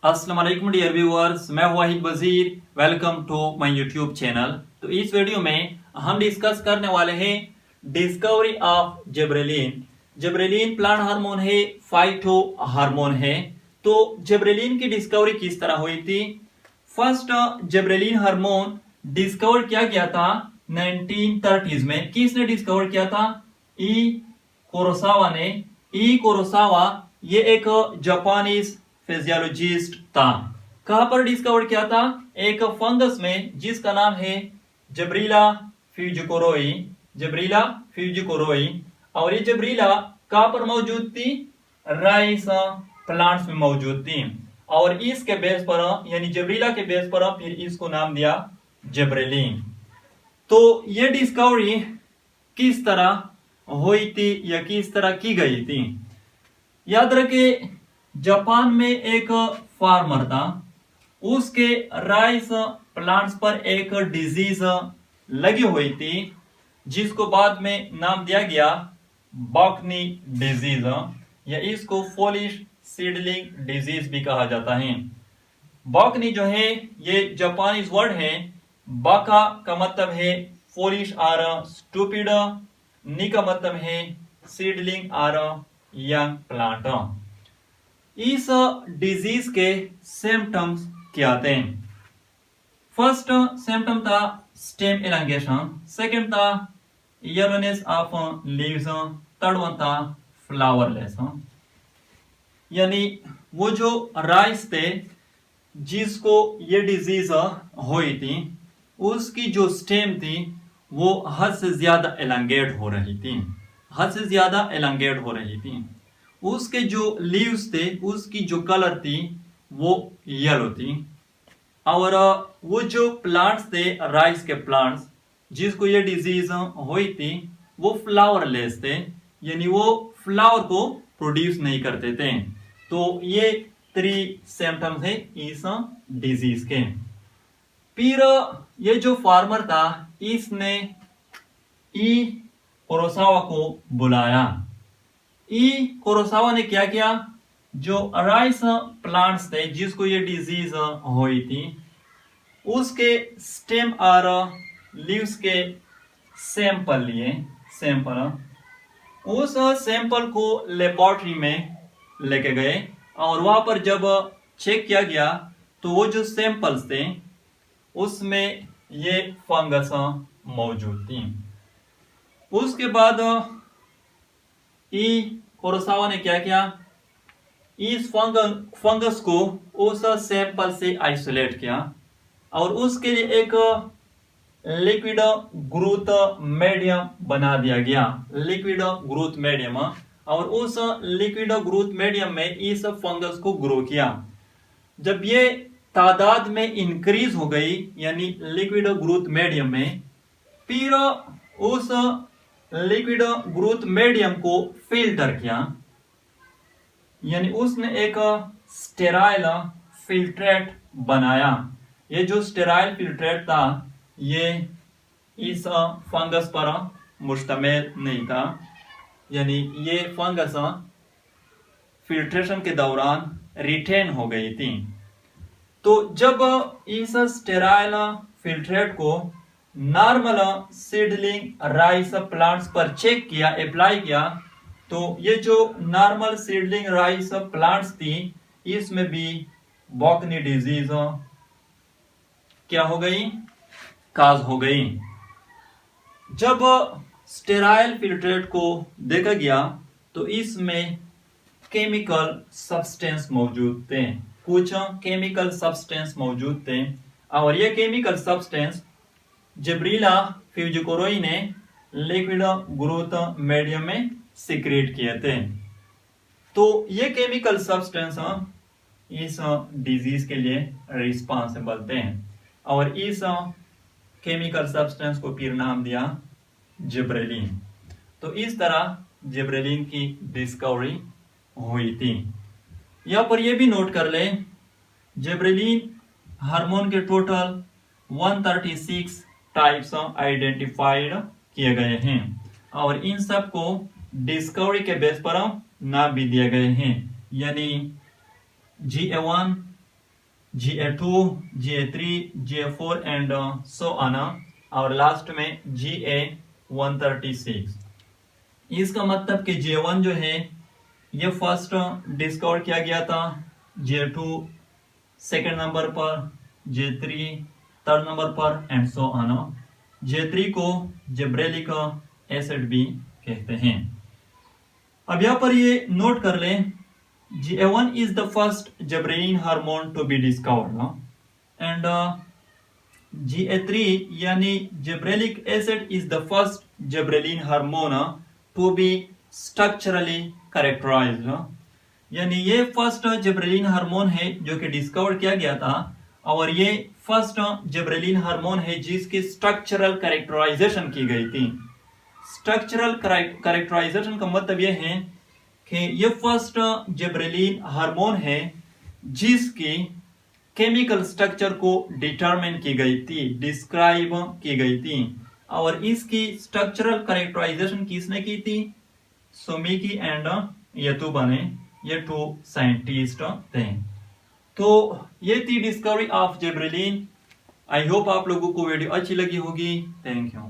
अस्सलाम वालेकुम dear viewers, मैं Wahid Wazir. Welcome to my YouTube channel. तो इस वीडियो में हम डिस्कस करने वाले हैं discovery of gibberellin. Gibberellin plant hormone है, फाइटो हार्मोन है। तो जिबरेलिन की डिस्कवरी किस तरह हुई थी? फर्स्ट जिबरेलिन हार्मोन डिस्कवर किया गया था 1930s में। किसने डिस्कवर किया था? ई कुरोसावा ने। ई कुरोसावा ये एक जापानीज फिजियोलॉजिस्ट था। कहां पर डिस्कवर किया था? एक फंगस में जिसका नाम है जबरीला फ्यूजिकोरोई। जबरीला फ्यूजिकोरोई। और ये जबरीला कहां पर मौजूद थी? राइस प्लांट्स में मौजूद थी। और इसके बेस पर यानी जबरीला के बेस पर फिर इसको नाम दिया जिबरेलिन। तो ये डिस्कवरी किस तरह हुई थी या किस तरह की गई थी? याद रखे, जापान में एक फार्मर था, उसके राइस प्लांट्स पर एक डिजीज लगी हुई थी जिसको बाद में नाम दिया गया बॉकनी डिजीज, या इसको फोलिश सीडलिंग डिजीज भी कहा जाता है। बॉकनी जो है ये जापानीज वर्ड है। बाका का मतलब है फोलिश और स्टूपिड, नी का मतलब है सीडलिंग और यंग प्लांट। इस डिजीज के सिम्टम्स क्या थे? फर्स्ट सिम्टम था स्टेम एलांगेशन, सेकंड था yellowness of leaves, third one था फ्लावरलेस। यानी वो जो राइस थे जिसको ये डिजीज हुई थी, उसकी जो स्टेम थी वो हद से ज्यादा एलांगेट हो रही थी। हद से ज्यादा एलांगेट हो रही थी। उसके जो लीव्स थे उसकी जो कलर थी वो येलो थी। और वो जो प्लांट्स थे, राइस के प्लांट्स जिसको ये डिजीज हुई थी, वो फ्लावरलेस थे, यानी वो फ्लावर को प्रोड्यूस नहीं करते थे। तो ये 3 सिम्टम्स है इस डिजीज के। फिर ये जो फार्मर था इसने ई कुरोसावा को बुलाया। ई कुरोसावा ने क्या किया? जो राइस प्लांट्स थे जिसको ये डिजीज हुई थी, उसके स्टेम और लीव्स के सैंपल लिए। उस सैंपल को लेबोरेटरी में लेके गए और वहां पर जब चेक किया गया तो वो जो सैंपल्स थे उसमें ये फंगस मौजूद थी। उसके बाद ई कुरोसावा ने क्या किया? इस फंगस को उस सैंपल से आइसोलेट किया और उसके लिए एक लिक्विड ग्रोथ मीडियम बना दिया गया। Liquid growth medium. और उस लिक्विड ग्रोथ मीडियम में इस फंगस को ग्रो किया। जब ये तादाद में इंक्रीज हो गई यानी लिक्विड ग्रोथ मीडियम में, फिर उस लिक्विड ग्रोथ मीडियम को फिल्टर किया, यानी उसने एक स्टेराइल फिल्ट्रेट बनाया। ये जो स्टेराइल फिल्ट्रेट था ये इस फंगस पर मुश्तमिल नहीं था, यानी ये फंगस फिल्ट्रेशन के दौरान रिटेन हो गई थी। तो जब इस स्टेराइल फिल्ट्रेट को नॉर्मल सीडलिंग राइस प्लांट्स पर चेक किया, अप्लाई किया, तो ये जो नॉर्मल सीडलिंग राइस प्लांट्स थी इसमें भी बॉकनी डिजीज क्या हो गई? काज हो गई। जब स्टेराइल फिल्ट्रेट को देखा गया तो इसमें केमिकल सब्सटेंस मौजूद थे। कुछ केमिकल सब्सटेंस मौजूद थे और ये केमिकल सब्सटेंस जबरीला फ्यूजिकोरोई ने लिक्विड ग्रोथ मीडियम में सीक्रेट किए थे। तो ये केमिकल सब्सटेंस इस डिजीज के लिए रिस्पॉन्सिबल थे और इस केमिकल सब्सटेंस को फिर नाम दिया जिबरेलिन। तो इस तरह जिबरेलिन की डिस्कवरी हुई थी। यहां पर यह भी नोट कर ले, जिबरेलिन हार्मोन के टोटल 136 टाइप्स आइडेंटिफाइड किए गए हैं और इन सब को डिस्कवरी के बेस पर नाम भी दिए गए हैं, यानी GA1, GA2, GA3, GA4 and so on, और लास्ट में GA136। इसका मतलब कि GA1 जो है ये फर्स्ट डिस्कवर किया गया था, GA2 सेकेंड नंबर पर, GA3 थर्ड नंबर पर एंड सो ऑन। GA3 को जिब्रेलिक एसिड भी कहते हैं। अब यहाँ पर ये नोट कर लें, GA1 is the first gibberellin hormone to be discovered, and GA3 यानी gibberellic acid is the first gibberellin hormone to be structurally characterized, यानी ये फर्स्ट जिब्रेलिन हार्मोन है जो कि डिस्कवर किया गया था, और ये फर्स्ट जिब्रेलिन हार्मोन है जिसकी स्ट्रक्चरल कैरेक्टराइजेशन की गई थी। स्ट्रक्चरल कैरेक्टराइजेशन का मतलब ये है कि ये फर्स्ट जिब्रेलिन हार्मोन है जिसकी केमिकल स्ट्रक्चर को डिटरमिन की गई थी, डिस्क्राइब की गई थी, और इसकी स्ट्रक्चरल कैरेक्टराइजेशन किसने की थी? सुमिकी एंड यतुबा ने, ये 2 साइंटिस्ट थे। तो ये थी discovery of gibberellin. I hope आप लोगों को वीडियो अच्छी लगी होगी। Thank you.